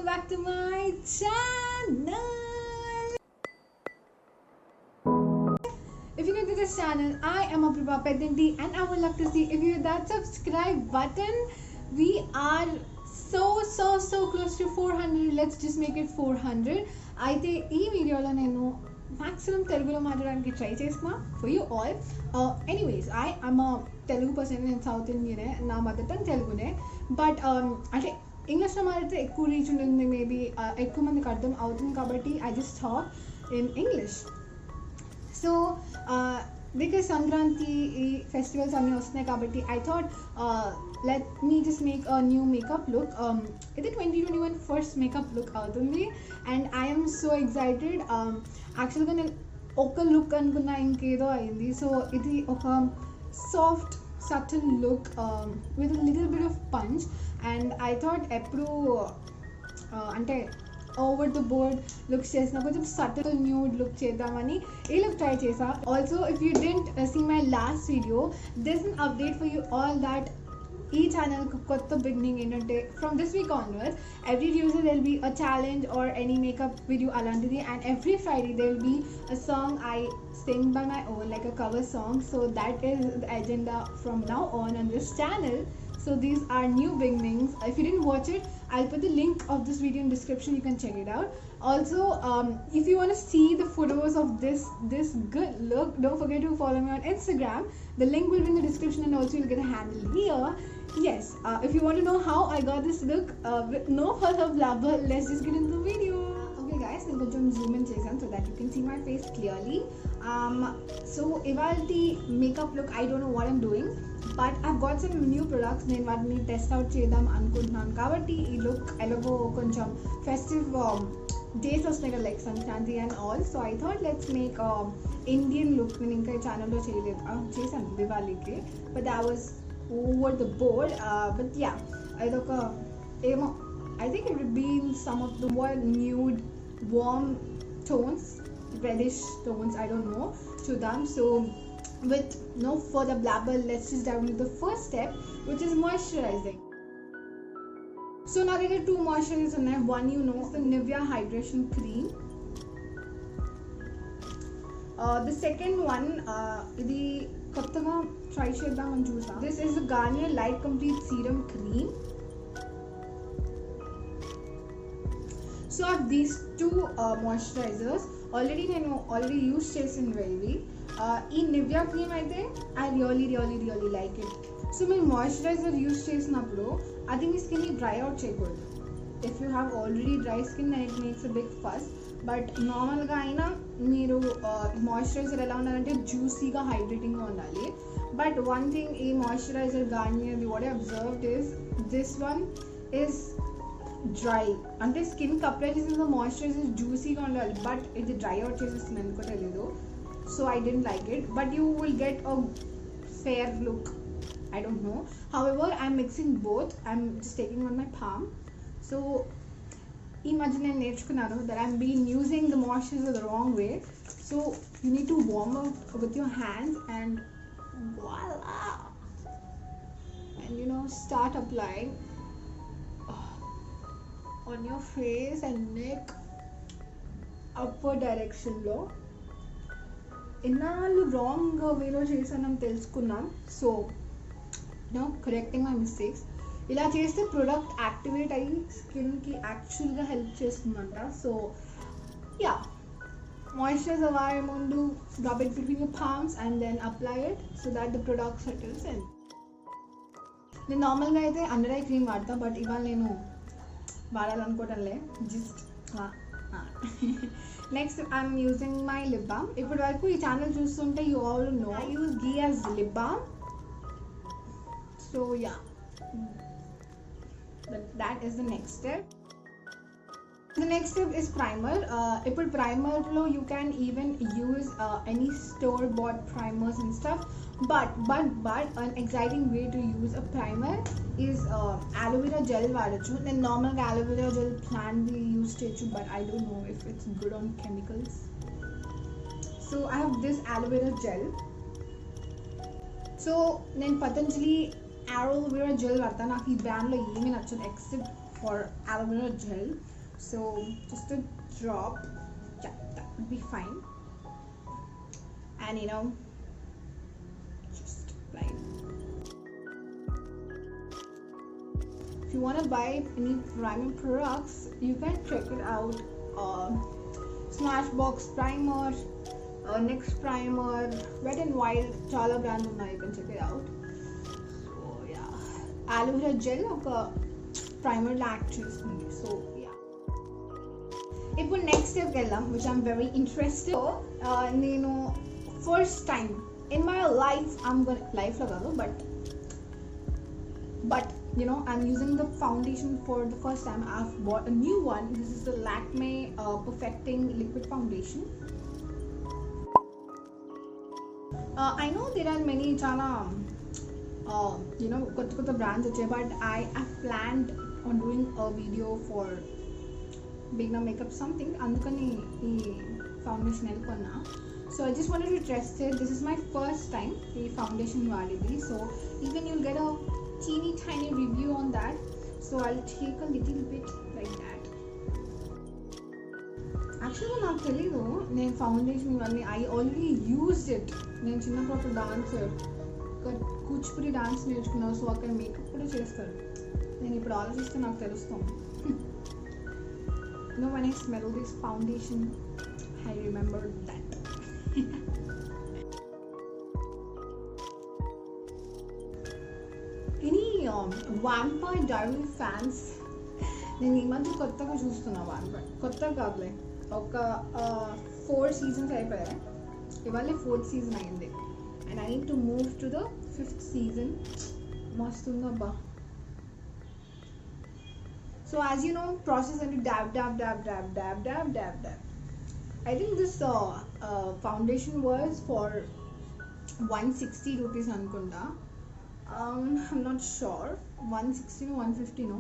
back to my channel. If you're new to this channel, I am Apurva Peddanti and I would love to see if you hit that subscribe button. We are so close to 400. Let's just make it 400. అయితే ఈ వీడియోలో నేను maximum తెలుగులో మాట్లాడడానికి try చేసిన for you all. Anyways, I am a Telugu person in South Indian. నా mother tongue తెలుగునే, but అంటే ఇంగ్లీష్లో మాట్లాడితే ఎక్కువ రీచ్ ఉంటుంది, మేబీ ఎక్కువ మందికి అర్థం అవుతుంది కాబట్టి I just talk in English. So because Sankranti festivals అన్నీ వస్తున్నాయి కాబట్టి I thought let me just make a new makeup look. ఇది 2021 ఫస్ట్ మేకప్ లుక్ అవుతుంది అండ్ ఐఎమ్ సో ఎక్సైటెడ్. యాక్చువల్గా నేను ఒక లుక్ అనుకున్నా, ఇంకేదో అయింది. సో ఇది ఒక soft subtle look with little bit of punch and I thought ఎప్పుడు అంటే ఓవర్ ద బోర్డ్ లుక్స్ చేసిన కొంచెం సటిల్ న్యూడ్ లుక్ చేద్దామని ఈ లుక్ ట్రై చేసా. Also if you didn't see my last video, this in update for you all that ఈ ఛానల్కి కొత్త బిగినింగ్ ఏంటంటే from this week onwards every Tuesday there'll be a challenge or any makeup video అలాంటిది, and every Friday there'll be a song I sing by my own, like a cover song. So that is the agenda from now on this channel. So these are new beginnings. If you didn't watch it, I'll put the link of this video in description. You can check it out. Also, if you want to see the photos of this good look, don't forget to follow me on Instagram. The link will be in the description, and also you'll get a handle here. Yes, if you want to know how I got this look, with no further blabber, let's just get into the video. Okay guys, నేను కొంచెం Zoom in చేశాను so that you can see my face clearly. So ఇవాల్టి makeup look I don't know what I'm doing, but I've got some new products. నేను వాటిని test out చేద్దాం అనుకుంటున్నాను కాబట్టి ఈ లుక్ ఎలాగో కొంచెం ఫెస్టివ్ డేస్ వస్తున్నాయి కదా, like Sankranti and all. So I thought let's make Indian look. నేను ఇంకా ఈ ఛానల్లో చేశాను దివాళీకి, but I was over the board. But yeah, అదొక ఏమో I think it would be in some of the more nude, warm tones, reddish tones, I don't know, to them. So with no further blabber, let's just dive into the first step, which is moisturizing. So now there are two moisturizers in there. One, you know, is the Nivea Hydration Cream. The second one, idi kottaga try cheddam ani chusa. This is the Garnier Light Complete Serum Cream. So I have these two moisturizers. Already use చేసినవి. ఈ Nivea cream అయితే I really like it. So మీరు moisturiser use చేసినప్పుడు అది మీ స్కిన్ని dry out చేయకూడదు. If you have already dry skin then it makes a big fuss. But నార్మల్గా అయినా మీరు మాయిశ్చరైజర్ ఎలా ఉండాలంటే జ్యూసీగా హైడ్రేటింగ్గా ఉండాలి. బట్ వన్ థింగ్, ఈ moisturiser Garnier what I observed is this one is dry. అంటే స్కిన్కి అప్లై చేసిన మాయిశ్చరైజర్ జ్యూసీగా ఉండాలి, బట్ ఇది డ్రై అవుట్ చేసేస్తుంది ఎందుకో తెలీదు. So I don't like it, but you will get a fair look. I don't know. However I'm mixing both. I'm just taking on my palm. So ఈ మధ్య నేను నేర్చుకున్నాను that I'm been using the moisturiser the wrong way. So you need to warm up with your hands and voila, and you know, start applying on your face and neck upward direction లో. ఎన్నాళ్ళు wrong వేలో చేశానని తెలుసుకున్నాం. So no correcting my mistakes. ఇలా చేస్తే product activate అయ్యి స్కిన్కి యాక్చువల్గా హెల్ప్ చేస్తుందంట. సో యా, మాయిశ్చరైజర్ వాడే ముందు rub it between your palms and then apply it so that the product settles in. నేను నార్మల్గా అయితే అండర్ ఐ క్రీమ్ వాడతా, బట్ ఇవాళ నేను వాడాలనుకోవటంలే, just next I'm using my lip balm. ఇప్పటి వరకు ఈ ఛానల్ చూస్తుంటే you all know I use Gia's lip balm. So yeah, that is the next step. The next step is primer. ఇప్పుడు primerలో you can even use any store bought primers and stuff, but an exciting way to use a primer is aloe vera gel వాడచ్చు. నేను నార్మల్గా aloe vera gel ప్లాంట్ది use చేయొచ్చు, but I don't know if it's good on chemicals. So I have this aloe vera gel. So నేను Patanjali aloe vera gel వాడతా. నాకు ఈ బ్రాండ్లో ఏమీ నచ్చదు except for aloe vera gel. So just a drop, yeah, that would be fine. And just apply. If you want to buy any primer products, you can check it out. Smashbox primer, NYX primer, Wet n Wild, chala brands ఉన్నాయి, you can check it out. So yeah, aloe vera gel ఒక primer లా act చేస్తుంది. So yeah, ఇప్పుడు next step వెళ్దాం, which I'm very interested. నేను first time in my life, life లో కాదు, but I'm using the foundation for the first time. I've bought a new one. This is the Lakme Perfecting Liquid Foundation. I know there are many chala kotta brands వచ్చాయి, but I have planned on doing a video for beginner makeup something, అందుకని ఈ foundation కొన్నా. So I just wanted to test it. This is my first time ఈ foundation వాడేది, so even you'll get a teeny tiny review on that. So I'll take a little bit like that. Actually నాకు తెలీదు నేను foundation ఇవన్నీ I already used it. నేను చిన్నప్పుడు ఒక dancer, Kuchipudi dance నేర్చుకున్నాను, సో అక్కడ మేకప్ కూడా చేస్తారు. నేను ఇప్పుడు ఆలోచిస్తే నాకు తెలుస్తుంది. When I smell this foundation, I remember that. Any Vampire Diary fans? నేను ఈ మధ్య కొత్తగా చూస్తున్నా Vampire. కొత్తగా కాదులే, ఒక 4 seasons అయిపోయాయి, ఇవాళ 4th season అయింది, and I need to move to the 5th season. మస్తు ఉందబ్బా. So as you know, process and dab. I think this foundation was for 160 rupees anukunta. I'm not sure, 160 or 150 no.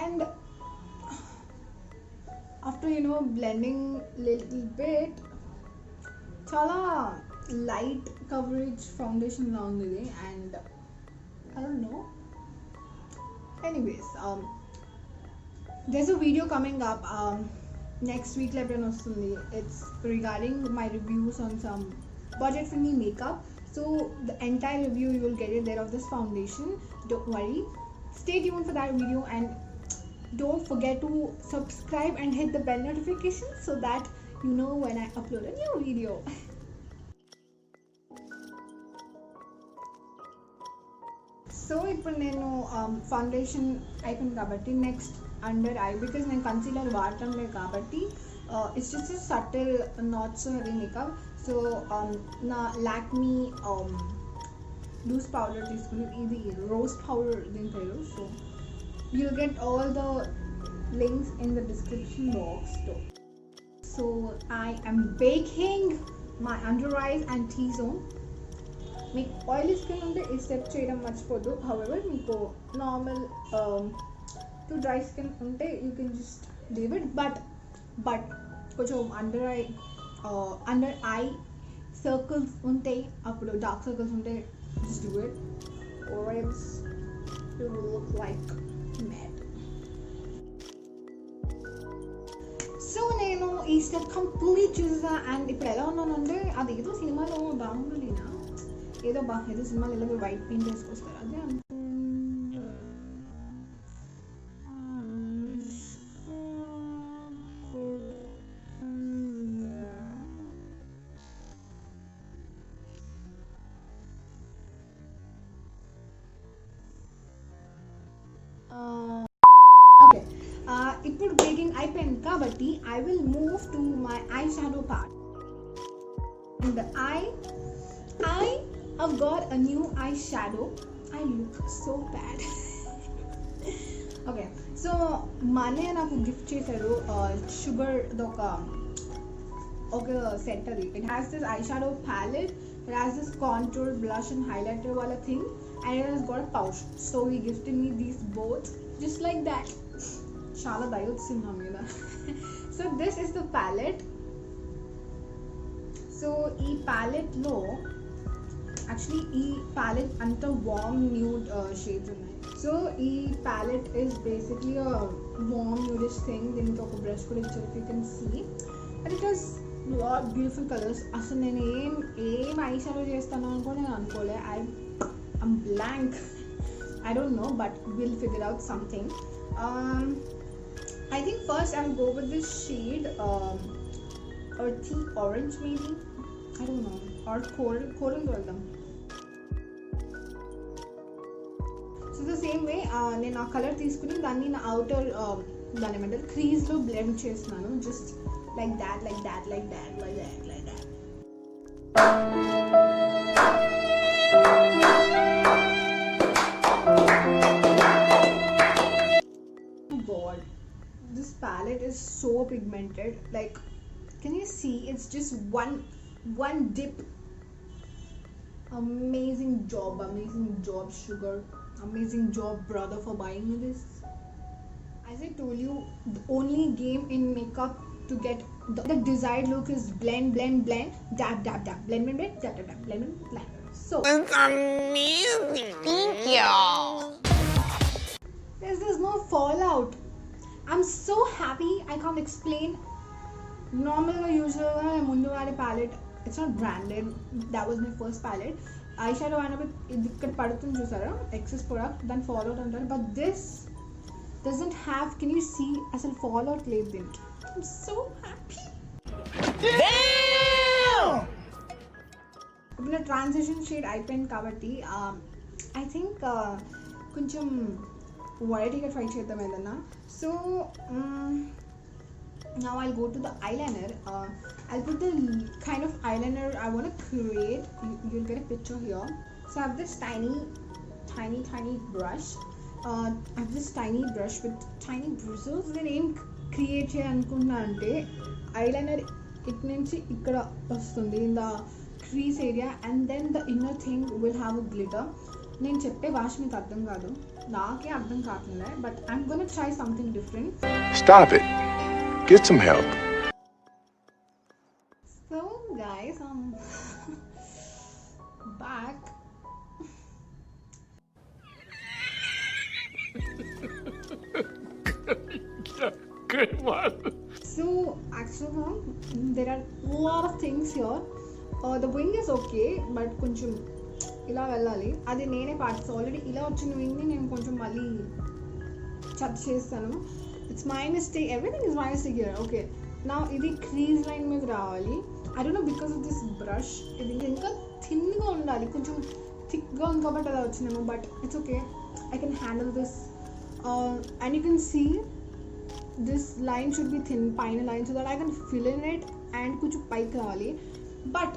And after blending little bit, chala light coverage foundation la undi, and I don't know. Anyways, there's a video coming up next week la eppudana ostundi. It's regarding my reviews on some budget friendly makeup, so the entire review you will get it there of this foundation. Don't worry, stay tuned for that video, and don't forget to subscribe and hit the bell notification so that you know when I upload a new video. So ఇప్పుడు నేను foundation అయిపోయింది కాబట్టి next under eye, because నేను concealer వాడటం లేదు కాబట్టి it's just subtle, not so heavy makeup. So నా Lakme loose powder తీసుకుని, ఇది రోజ్ పౌడర్ దీని పేరు. So you'll get all the links in the description box too. So I am baking my under eyes and T-zone. మీకు oily skin ఉంటే ఈ step చేయడం మర్చిపోద్దు. హౌఎవర్ మీకు నార్మల్ టు డ్రై స్కిన్ ఉంటే you can just leave it, but కొంచెం under eye circles ఉంటే, అప్పుడు డార్క్ సర్కిల్స్ ఉంటే just do it, or else you will look like mad. So నేను ఈ స్టెప్ కంప్లీట్ చేసా, అండ్ ఇప్పుడు ఎలా ఉన్నానంటే అది ఏదో సినిమాలో బాగుండలేనా, ఏదో సినిమాలో ఎలా వైట్ పెయింట్ వేసుకొస్తారు అదే ఓకే. ఇప్పుడు బేకింగ్ అయిపోయింది కాబట్టి I will move to my eye shadow part. And I've got a new eyeshadow. I look so bad. Okay, so mane నాకు గిఫ్ట్ చేశారు షుగర్ ఒక సెట్ అది. It has this eyeshadow palette, it has this contour, blush and highlighter wala thing, and it has got a pouch. So he gifted me these both just like that. చాలా దయ వచ్చింది నా మీద. So this is the palette. So ఈ palette లో actually ఈ palette అంతా warm nude shades ఉన్నాయి. So So e palette is basically a warm nudish thing. దీనికి ఒక బ్రష్ కూడా ఇచ్చారు, if you can see, and it has lot beautiful colors. అసలు నేను ఏం ఐ షాడో చేస్తాను అనుకో నేను అనుకోలే. I'm blank. I don't know, but we'll figure out something. I think first I'll go with this shade earthy orange maybe, I don't know, or coral golden. So the same way నేను ఆ colour తీసుకుని దాన్ని నా outer దాని ఏమంటారు crease లో blend చేస్తున్నాను, just like that. God, this palette is so pigmented. Like, can you see? It's just one dip. Amazing job, Sugar. Amazing job, brother, for buying me this. As I told you, the only game in makeup to get the desired look is blend, dab, blend, blend. So It's amazing. Thank you. There's no fallout. I'm so happy. I can't explain. Normally, usually I mundu vaade palette. It's not branded. That was my first palette. Eyeshadow another ikkada padutundi chusara excess product then fallout antaru, but this doesn't have. Can you see? Asal fallout లేదు దీనికి. I'm so happy. Damn! ఇప్పుడు నా transition shade అయిపోయింది కాబట్టి I think కొంచెం వెరైటీగా try చేద్దాం ఏదన్నా. So now I'll go to the eyeliner. I'll put the kind of eyeliner I want to create. You'll get a picture here. So I have this tiny brush. I have this tiny brush with tiny bristles. Then ఏం create చేయాలనుకుంటున్నా అంటే eyeliner ఇక్కడ నుంచి ఇక్కడ వస్తుంది in the crease area, and then the inner thing will have a glitter. నేను చెప్పే భాష మీకు అర్థం కాదు, నాకే అర్థం కావట్లే, but I'm gonna try something different. Stop it. Get some help. So guys, back. Good one. So actually there are a lot of things here. The wing is okay, but కొంచెం ఇలా వెళ్ళాలి. అది నేనే పార్ట్స్ ఆల్రెడీ ఇలా వచ్చిన వింగ్ని నేను కొంచెం మళ్ళీ చట్ చేస్తాను. It's my mistake, everything is my mistake here. Okay, నా ఇది క్రీజ్ లైన్ మీద రావాలి. I don't no because of this brush ఇది ఇంకా థిన్గా ఉండాలి, కొంచెం థిక్గా ఉంది కాబట్టి అలా వచ్చినాము, but it's okay, I can handle this. And you can see this line should be thin, పైన line, so that I can fill in it and కొంచెం పైకి రావాలి. బట్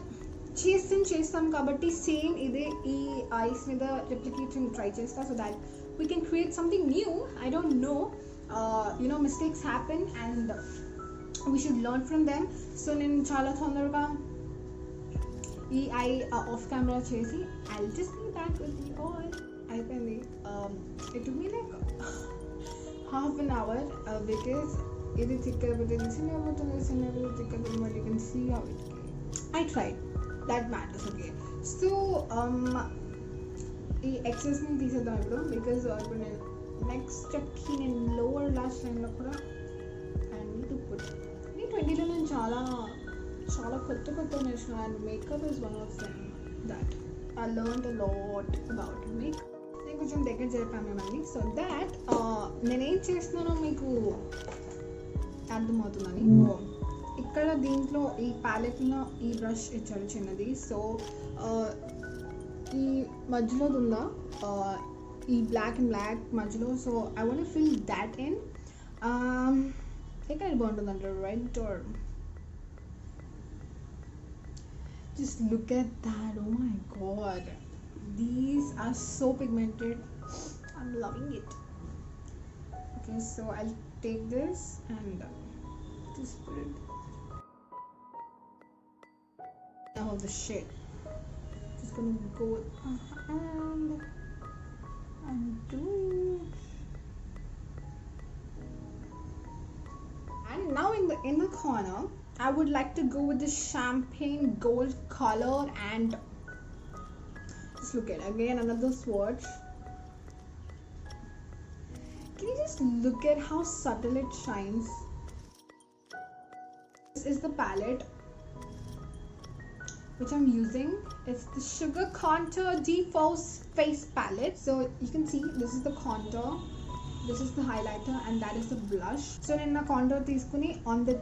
చేస్తాం కాబట్టి సేమ్ ఇదే ఈ ఐస్ మీద రెప్లికేషన్ ట్రై చేస్తా, so that we can create something new. I don't know, mistakes happen and we should learn from them. So నేను చాలా తొందరగా ఈ ఐ ఆఫ్ కెమెరా చేసి I just be back with you all. అయిపోయింది. It took me like half an hour because ఇది తిక్కకపోతే చిన్నపోతుంది తిక్కకపోతే but you can see how it I tried. That matters. Okay, so ఈ ఎక్సెస్ని తీసేద్దాం ఇప్పుడు, బికాజ్ ఇప్పుడు నేను నెక్స్ట్ స్టెప్కి నేను లోవర్ లాస్ట్ లైన్లో కూడా అండ్ టు పుట్. ఈ 20లో నేను చాలా కొత్త నేర్చుకున్నాను, and makeup is one of them that I learned a lot about makeup. నేను కొంచెం దగ్గర జరిపాను మిమ్మల్ని, సో దాట్ నేనేం చేస్తున్నానో మీకు అర్థమవుతుందని. ఇక్కడ దీంట్లో ఈ ప్యాలెట్లో ఈ బ్రష్ ఇచ్చారు చిన్నది, సో ఈ మధ్యలో ఉందా ఈ బ్లాక్ అండ్ బ్లాక్ మధ్యలో, so I want fill that in. ఎక్కడ బాగుంటుంది అంటే red or just look at that. Oh my God, these are so pigmented, I'm loving it. Okay, so I'll take this and just put it of the shade. Just gonna go with my hand and do it. And now in the corner, I would like to go with the champagne gold color and just look at again another swatch. just look at how subtle it shines. This is the palette which I'm using. It's the Sugar Contour D4 Face Palette. So you can see this is the contour, this is the highlighter, and that is the blush. So in a contour teeskuni on the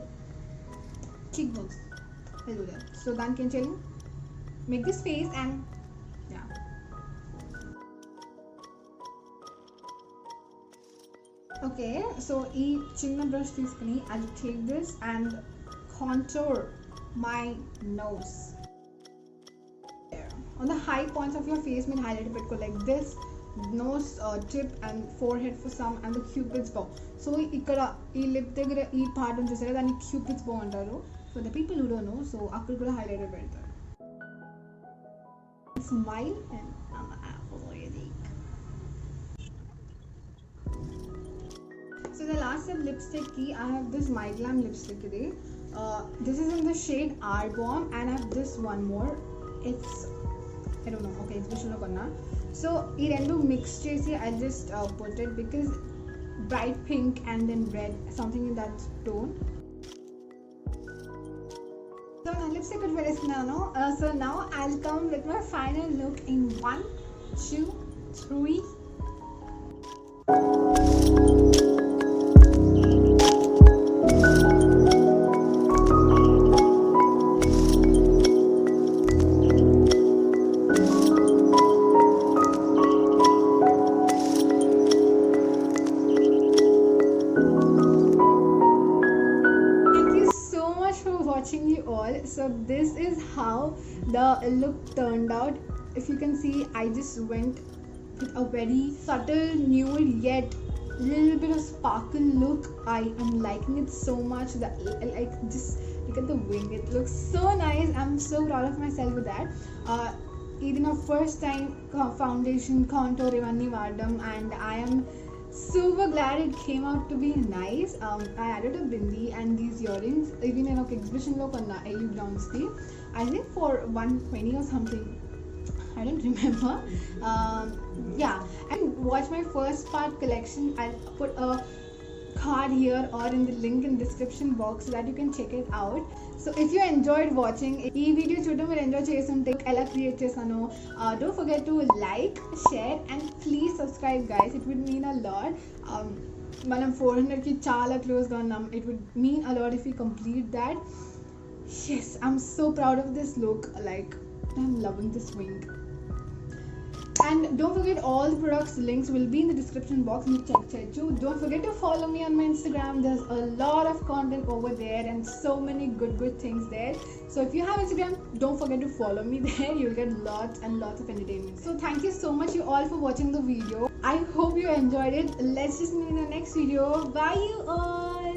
cheekbones. I'll do that. So then can you make this face and yeah. Okay, so ee chinna brush teeskuni I'll take this and contour my nose. There. On the high points of your face, we'll highlight a bit like this, nose tip and forehead for some, and the cupid's bow. So ikkada ee lip దగ్గర ఈ part ఉంది చూసారా దాన్ని cupid's bow అంటారు. For the people who don't know, so అక్కడ కూడా highlight పెడతారు. Smile and so the last step lipstick key, I have this My Glam lipstick today. This is in the shade R Bomb, and I have this one more. It's I don't know. Okay, it's visual konna. So ee rendu mix chesi I just put it because bright pink and then red, something in that tone. So now lipstick put velestunano. So now I'll come with my final look in 1, 2, 3. Watching you all. So this is how the look turned out. If you can see, I just went with a very subtle nude yet little bit of sparkle look. I am liking it so much. That like just look at the wing, it looks so nice. I'm so proud of myself with that. Even our first time foundation contour ivanni vaadam, and I am super glad it came out to be nice. I added a bindi and these earrings. Even in an exhibition lo konna AU Grounds thi, I think for 120 or something. I don't remember. Yeah, and watch my first part collection. I'll put a card here or in the link in description box so that you can check it out. So if you enjoyed watching ee video chudam meer enjoy chestunte ela create chesano, don't forget to like, share and please subscribe guys. It would mean a lot. Manam 400 ki chaala close ga unnam. It would mean a lot if we complete that. Yes, I'm so proud of this look. Like I'm loving this wing. And don't forget, all the products links will be in the description box. Check too. Don't forget to follow me on my Instagram. There's a lot of content over there and so many good things there. So if you have Instagram, don't forget to follow me there. You'll get lots and lots of entertainment. So thank you so much you all for watching the video. I hope you enjoyed it. Let's just meet in the next video. Bye you all.